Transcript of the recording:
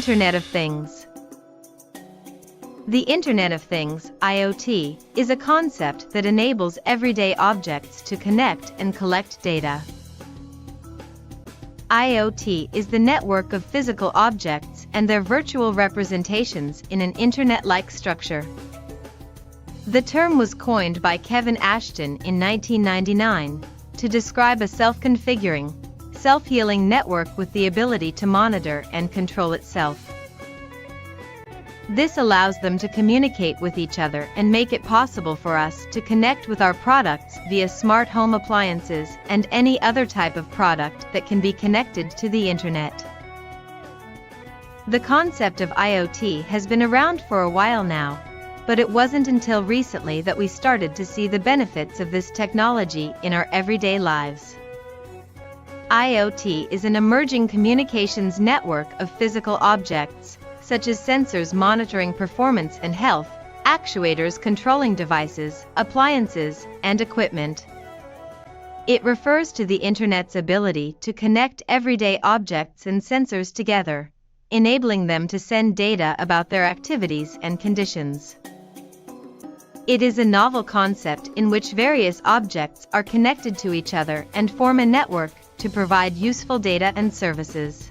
Internet of Things. The Internet of Things, IoT, is a concept that enables everyday objects to connect and collect data. IoT is the network of physical objects and their virtual representations in an Internet-like structure. The term was coined by Kevin Ashton in 1999 to describe a self-configuring, self-healing network with the ability to monitor and control itself. This allows them to communicate with each other and make it possible for us to connect with our products via smart home appliances and any other type of product that can be connected to the Internet. The concept of IoT has been around for a while now, but it wasn't until recently that we started to see the benefits of this technology in our everyday lives. IoT is an emerging communications network of physical objects, such as sensors monitoring performance and health, actuators controlling devices, appliances, and equipment. It refers to the Internet's ability to connect everyday objects and sensors together, enabling them to send data about their activities and conditions. It is a novel concept in which various objects are connected to each other and form a network to provide useful data and services.